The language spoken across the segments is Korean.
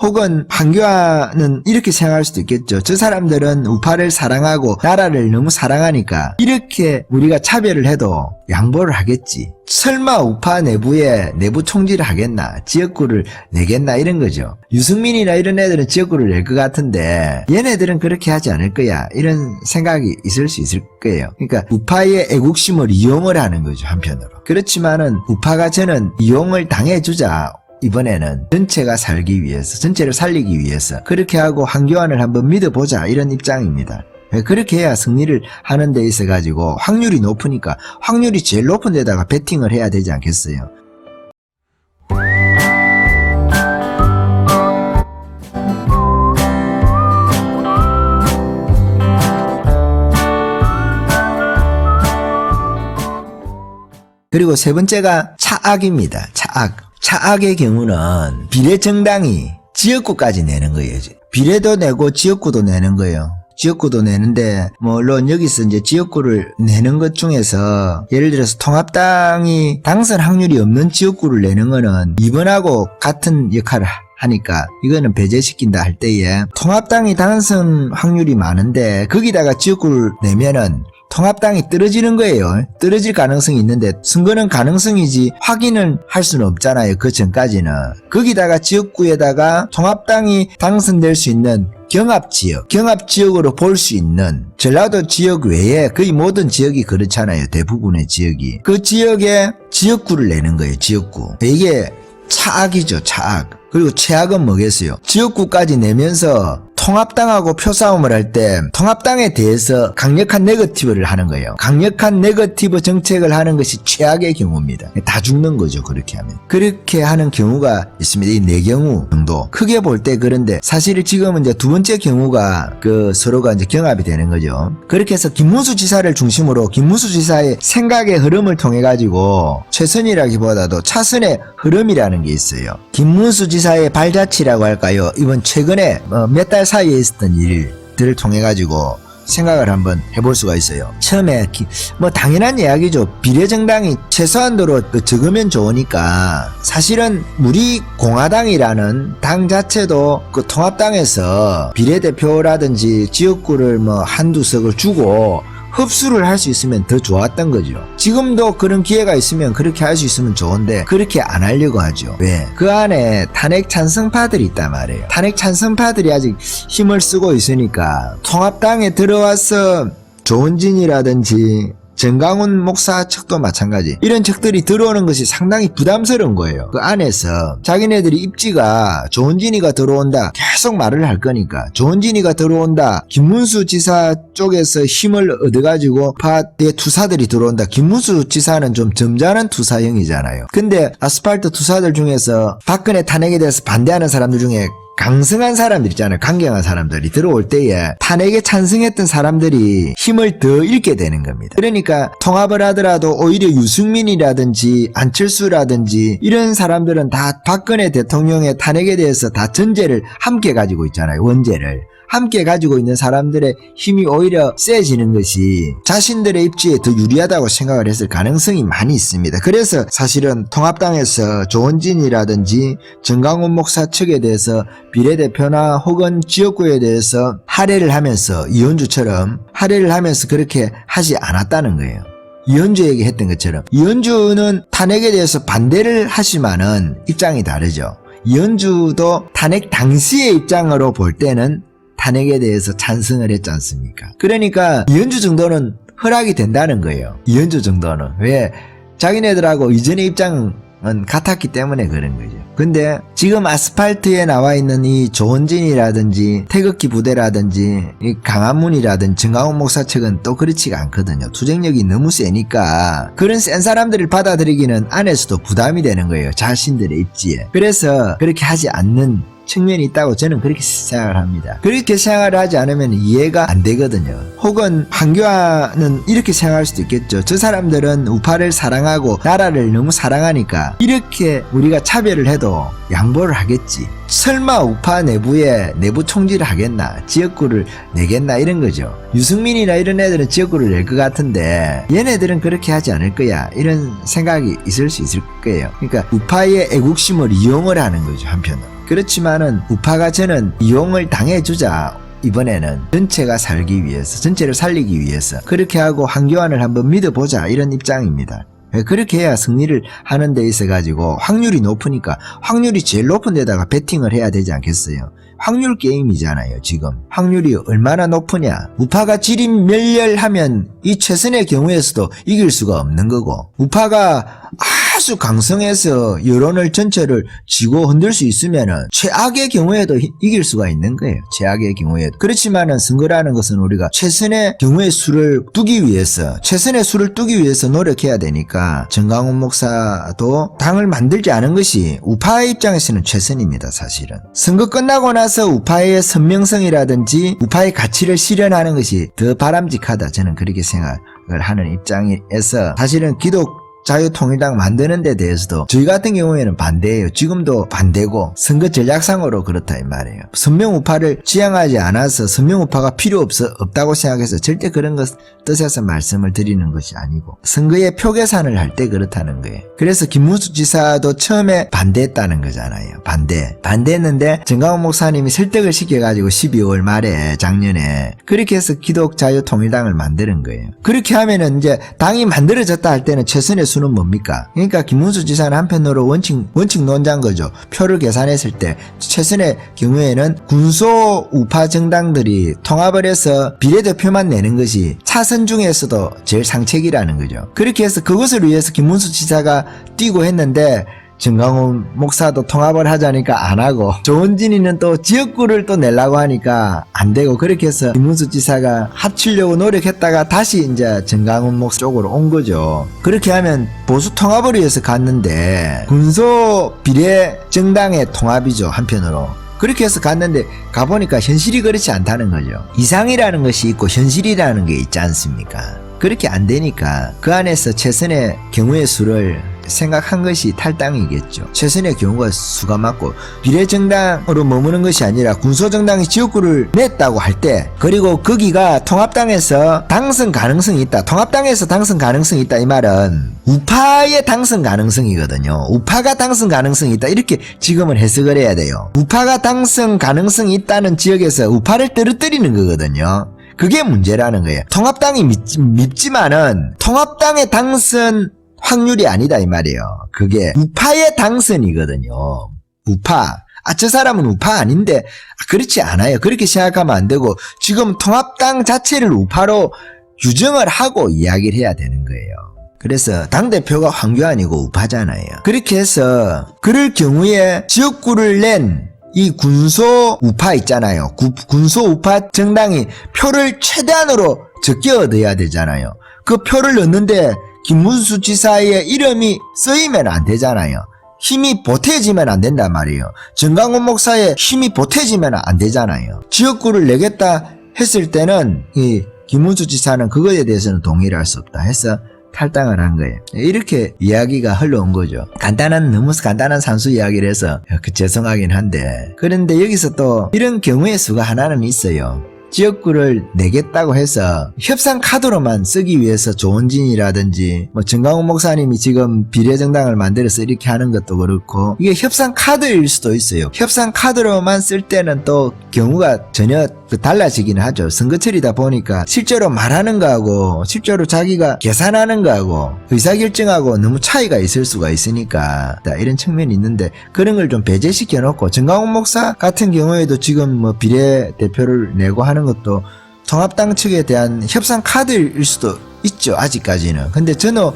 혹은 황교안은 이렇게 생각할 수도 있겠죠. 저 사람들은 우파를 사랑하고 나라를 너무 사랑하니까 이렇게 우리가 차별을 해도 양보를 하겠지. 설마 우파 내부에 내부 총질을 하겠나, 지역구를 내겠나 이런 거죠. 유승민이나 이런 애들은 지역구를 낼 것 같은데 얘네들은 그렇게 하지 않을 거야, 이런 생각이 있을 수 있을 거예요. 그러니까 우파의 애국심을 이용을 하는 거죠, 한편으로. 그렇지만은 우파가 저는 이용을 당해주자, 이번에는 전체가 살기 위해서, 전체를 살리기 위해서 그렇게 하고 황교안을 한번 믿어보자, 이런 입장입니다. 그렇게 해야 승리를 하는 데 있어 가지고 확률이 높으니까 확률이 제일 높은 데다가 베팅을 해야 되지 않겠어요. 그리고 세 번째가 차악입니다. 차악의 경우는 비례정당이 지역구까지 내는 거예요. 비례도 내고 지역구도 내는 거예요. 지역구도 내는데 물론 여기서 이제 지역구를 내는 것 중에서 예를 들어서 통합당이 당선 확률이 없는 지역구를 내는 거는 이번하고 같은 역할을 하니까 이거는 배제시킨다 할 때에 통합당이 당선 확률이 많은데 거기다가 지역구를 내면은 통합당이 떨어지는 거예요. 떨어질 가능성이 있는데 선거는 가능성이지 확인은 할 수는 없잖아요. 그 전까지는. 거기다가 지역구에다가 통합당이 당선될 수 있는 경합지역으로 볼 수 있는 전라도 지역 외에 거의 모든 지역이 그렇잖아요. 대부분의 지역이. 그 지역에 지역구를 내는 거예요. 지역구. 이게 차악이죠. 차악. 그리고 최악은 뭐겠어요? 지역구까지 내면서 통합당하고 표싸움을 할 때 통합당에 대해서 강력한 네거티브를 하는 거예요. 강력한 네거티브 정책을 하는 것이 최악의 경우입니다. 다 죽는 거죠. 그렇게 하면. 그렇게 하는 경우가 있습니다. 이 네 경우 정도. 크게 볼 때 그런데 사실 지금은 이제 두 번째 경우가 서로가 이제 경합이 되는 거죠. 그렇게 해서 김문수 지사를 중심으로 김문수 지사의 생각의 흐름을 통해 가지고 최선이라기보다도 차선의 흐름이라는 게 있어요. 김문수 지사의 발자취라고 할까요? 이번 최근에 몇 달 사이에 있었던 일들을 통해 가지고 생각을 한번 해볼 수가 있어요. 처음에 당연한 이야기죠. 비례정당이 최소한도로 적으면 좋으니까 사실은 우리 공화당이라는 당 자체도 통합당에서 비례대표라든지 지역구를 한두 석을 주고 흡수를 할 수 있으면 더 좋았던 거죠. 지금도 그런 기회가 있으면 그렇게 할 수 있으면 좋은데 그렇게 안 하려고 하죠. 왜? 그 안에 탄핵 찬성파들이 있단 말이에요. 탄핵 찬성파들이 아직 힘을 쓰고 있으니까 통합당에 들어와서 조은진이라든지 정강훈 목사 측도 마찬가지. 이런 측들이 들어오는 것이 상당히 부담스러운 거예요. 그 안에서 자기네들이 입지가 조은진이가 들어온다 계속 말을 할 거니까 조은진이가 들어온다, 김문수 지사 쪽에서 힘을 얻어가지고 파의 투사들이 들어온다. 김문수 지사는 좀 점잖은 투사형이잖아요. 근데 아스팔트 투사들 중에서 박근혜 탄핵에 대해서 반대하는 사람들 중에 강성한 사람들 있잖아요. 강경한 사람들이 들어올 때에 탄핵에 찬성했던 사람들이 힘을 더 잃게 되는 겁니다. 그러니까 통합을 하더라도 오히려 유승민이라든지 안철수라든지 이런 사람들은 다 박근혜 대통령의 탄핵에 대해서 다 전제를 함께 가지고 있잖아요. 원제를 함께 가지고 있는 사람들의 힘이 오히려 세지는 것이 자신들의 입지에 더 유리하다고 생각을 했을 가능성이 많이 있습니다. 그래서 사실은 통합당에서 조원진이라든지 정강훈 목사 측에 대해서 비례대표나 혹은 지역구에 대해서 할애를 하면서 이현주처럼 할애를 하면서 그렇게 하지 않았다는 거예요. 이현주에게 했던 것처럼. 이현주는 탄핵에 대해서 반대를 하지만은 입장이 다르죠. 이현주도 탄핵 당시의 입장으로 볼 때는 탄핵에 대해서 찬성을 했지 않습니까? 그러니까 이현주 정도는 허락이 된다는 거예요. 이현주 정도는. 왜? 자기네들하고 이전의 입장은 같았기 때문에 그런 거죠. 근데 지금 아스팔트에 나와 있는 이 조원진이라든지 태극기 부대라든지 이 강한문이라든지 정강훈 목사 측은 또 그렇지가 않거든요. 투쟁력이 너무 세니까 그런 센 사람들을 받아들이기는 안에서도 부담이 되는 거예요. 자신들의 입지에. 그래서 그렇게 하지 않는 측면이 있다고 저는 그렇게 생각을 합니다. 그렇게 생각을 하지 않으면 이해가 안 되거든요. 혹은 황교안은 이렇게 생각할 수도 있겠죠. 저 사람들은 우파를 사랑하고 나라를 너무 사랑하니까 이렇게 우리가 차별을 해도 양보를 하겠지. 설마 우파 내부에 내부 총질을 하겠나, 지역구를 내겠나 이런 거죠. 유승민이나 이런 애들은 지역구를 낼 것 같은데 얘네들은 그렇게 하지 않을 거야, 이런 생각이 있을 수 있을 거예요. 그러니까 우파의 애국심을 이용을 하는 거죠, 한편으로. 그렇지만은 우파가 저는 이용을 당해주자. 이번에는 전체가 살기 위해서, 전체를 살리기 위해서 그렇게 하고 황교안을 한번 믿어보자 이런 입장입니다. 그렇게 해야 승리를 하는 데 있어 가지고 확률이 높으니까 확률이 제일 높은 데다가 배팅을 해야 되지 않겠어요. 확률 게임이잖아요. 지금 확률이 얼마나 높으냐. 우파가 지림멸렬하면 이 최선의 경우에서도 이길 수가 없는 거고, 우파가 아주 강성해서 여론을 전체를 쥐고 흔들 수 있으면은 최악의 경우에도 이길 수가 있는 거예요. 최악의 경우에도. 그렇지만은 선거라는 것은 우리가 최선의 경우의 수를 두기 위해서, 최선의 수를 두기 위해서 노력해야 되니까 정강훈 목사도 당을 만들지 않은 것이 우파의 입장에서는 최선입니다. 사실은 선거 끝나고 나서 우파의 선명성이라든지 우파의 가치를 실현하는 것이 더 바람직하다, 저는 그렇게 생각을 하는 입장에서 사실은 자유통일당 만드는 데 대해서도 저희 같은 경우에는 반대예요. 지금도 반대고 선거 전략상으로 그렇다 이 말이에요. 선명우파를 지향하지 않아서 선명우파가 필요 없다고 생각해서 절대 그런 것 뜻에서 말씀을 드리는 것이 아니고, 선거에 표 계산을 할 때 그렇다는 거예요. 그래서 김문수 지사도 처음에 반대했다는 거잖아요. 반대했는데 정강훈 목사님이 설득을 시켜가지고 12월 말에 작년에 그렇게 해서 기독자유통일당을 만드는 거예요. 그렇게 하면은 이제 당이 만들어졌다 할 때는 최선의 수는 뭡니까? 그러니까 김문수 지사는 한편으로 원칙 논자인 거죠. 표를 계산했을 때 최선의 경우에는 군소 우파 정당들이 통합을 해서 비례대표만 내는 것이 차선 중에서도 제일 상책이라는 거죠. 그렇게 해서 그것을 위해서 김문수 지사가 뛰고 했는데 정강훈 목사도 통합을 하자니까 안 하고, 조원진이는 또 지역구를 또 내려고 하니까 안 되고, 그렇게 해서 김문수 지사가 합치려고 노력했다가 다시 이제 정강훈 목사 쪽으로 온 거죠. 그렇게 하면 보수 통합을 위해서 갔는데 군소 비례 정당의 통합이죠, 한편으로. 그렇게 해서 갔는데 가보니까 현실이 그렇지 않다는 거죠. 이상이라는 것이 있고 현실이라는 게 있지 않습니까? 그렇게 안 되니까 그 안에서 최선의 경우의 수를 생각한 것이 탈당이겠죠. 최선의 경우가 수가 맞고, 비례정당으로 머무는 것이 아니라 군소정당이 지역구를 냈다고 할 때, 그리고 거기가 통합당에서 당선 가능성이 있다, 통합당에서 당선 가능성이 있다, 이 말은 우파의 당선 가능성이거든요. 우파가 당선 가능성이 있다, 이렇게 지금은 해석을 해야 돼요. 우파가 당선 가능성이 있다는 지역에서 우파를 떨어뜨리는 거거든요. 그게 문제라는 거예요. 통합당이 밉지만은 통합당의 당선 확률이 아니다 이 말이에요. 그게 우파의 당선이거든요. 우파. 저 사람은 우파 아닌데, 그렇지 않아요. 그렇게 생각하면 안 되고, 지금 통합당 자체를 우파로 규정을 하고 이야기를 해야 되는 거예요. 그래서 당대표가 황교안이고 우파잖아요. 그렇게 해서 그럴 경우에 지역구를 낸 이 군소 우파 있잖아요. 군소 우파 정당이 표를 최대한으로 적게 얻어야 되잖아요. 그 표를 넣는데 김문수 지사의 이름이 쓰이면 안 되잖아요. 힘이 보태지면 안 된단 말이에요. 정강훈 목사의 힘이 보태지면 안 되잖아요. 지역구를 내겠다 했을 때는 이 김문수 지사는 그거에 대해서는 동의를 할 수 없다 해서 탈당을 한 거예요. 이렇게 이야기가 흘러온 거죠. 너무 간단한 산수 이야기를 해서 죄송하긴 한데, 그런데 여기서 또 이런 경우의 수가 하나는 있어요. 지역구를 내겠다고 해서 협상 카드로만 쓰기 위해서 조원진이라든지 정강훈 목사님이 지금 비례정당을 만들어서 이렇게 하는 것도 그렇고, 이게 협상 카드일 수도 있어요. 협상 카드로만 쓸 때는 또 경우가 전혀 달라지긴 하죠. 선거철이다 보니까 실제로 말하는 거하고 실제로 자기가 계산하는 거하고 의사결정하고 너무 차이가 있을 수가 있으니까 이런 측면이 있는데, 그런 걸 좀 배제시켜 놓고, 정강훈 목사 같은 경우에도 지금 비례대표를 내고 하는 것도 통합당 측에 대한 협상 카드일 수도 있죠, 아직까지는. 근데 저도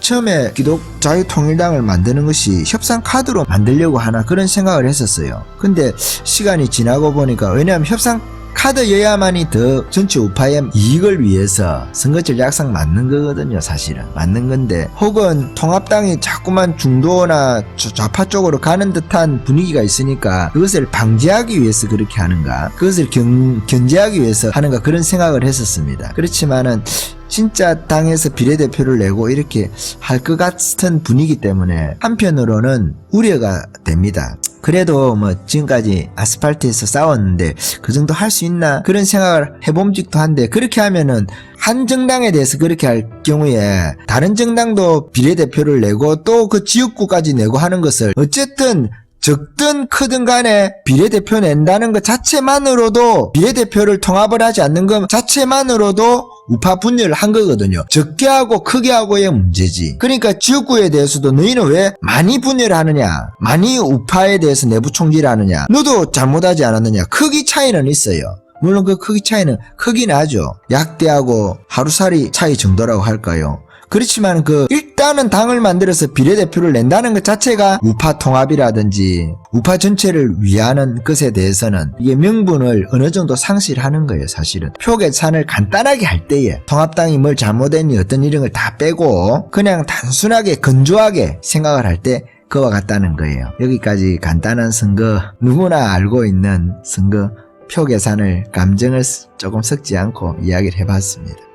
처음에 기독자유통일당을 만드는 것이 협상 카드로 만들려고 하나 그런 생각을 했었어요. 근데 시간이 지나고 보니까, 왜냐하면 협상 카드여야만이 더 전체 우파의 이익을 위해서 선거 전략상 맞는 거거든요. 사실은 맞는 건데, 혹은 통합당이 자꾸만 중도나 좌파 쪽으로 가는 듯한 분위기가 있으니까 그것을 방지하기 위해서 그렇게 하는가, 그것을 견제하기 위해서 하는가, 그런 생각을 했었습니다. 그렇지만은 진짜 당에서 비례대표를 내고 이렇게 할 것 같은 분위기 때문에 한편으로는 우려가 됩니다. 그래도 지금까지 아스팔트에서 싸웠는데 그 정도 할 수 있나, 그런 생각을 해봄직도 한데, 그렇게 하면은 한 정당에 대해서 그렇게 할 경우에 다른 정당도 비례대표를 내고 또 그 지역구까지 내고 하는 것을 어쨌든 적든 크든 간에 비례대표 낸다는 것 자체만으로도 비례대표를 통합을 하지 않는 것 자체만으로도 우파 분열을 한 거거든요. 적게 하고 크게 하고의 문제지. 그러니까 지역구에 대해서도 너희는 왜 많이 분열하느냐, 많이 우파에 대해서 내부 총질을 하느냐, 너도 잘못하지 않았느냐. 크기 차이는 있어요. 물론 그 크기 차이는 크긴 하죠. 약대하고 하루살이 차이 정도라고 할까요? 그렇지만 일단은 당을 만들어서 비례대표를 낸다는 것 자체가 우파 통합이라든지 우파 전체를 위하는 것에 대해서는 이게 명분을 어느 정도 상실하는 거예요, 사실은. 표 계산을 간단하게 할 때에 통합당이 뭘 잘못했니 어떤 이런 걸 다 빼고 그냥 단순하게 건조하게 생각을 할 때 그와 같다는 거예요. 여기까지 간단한 선거, 누구나 알고 있는 선거 표 계산을 감정을 조금 섞지 않고 이야기를 해봤습니다.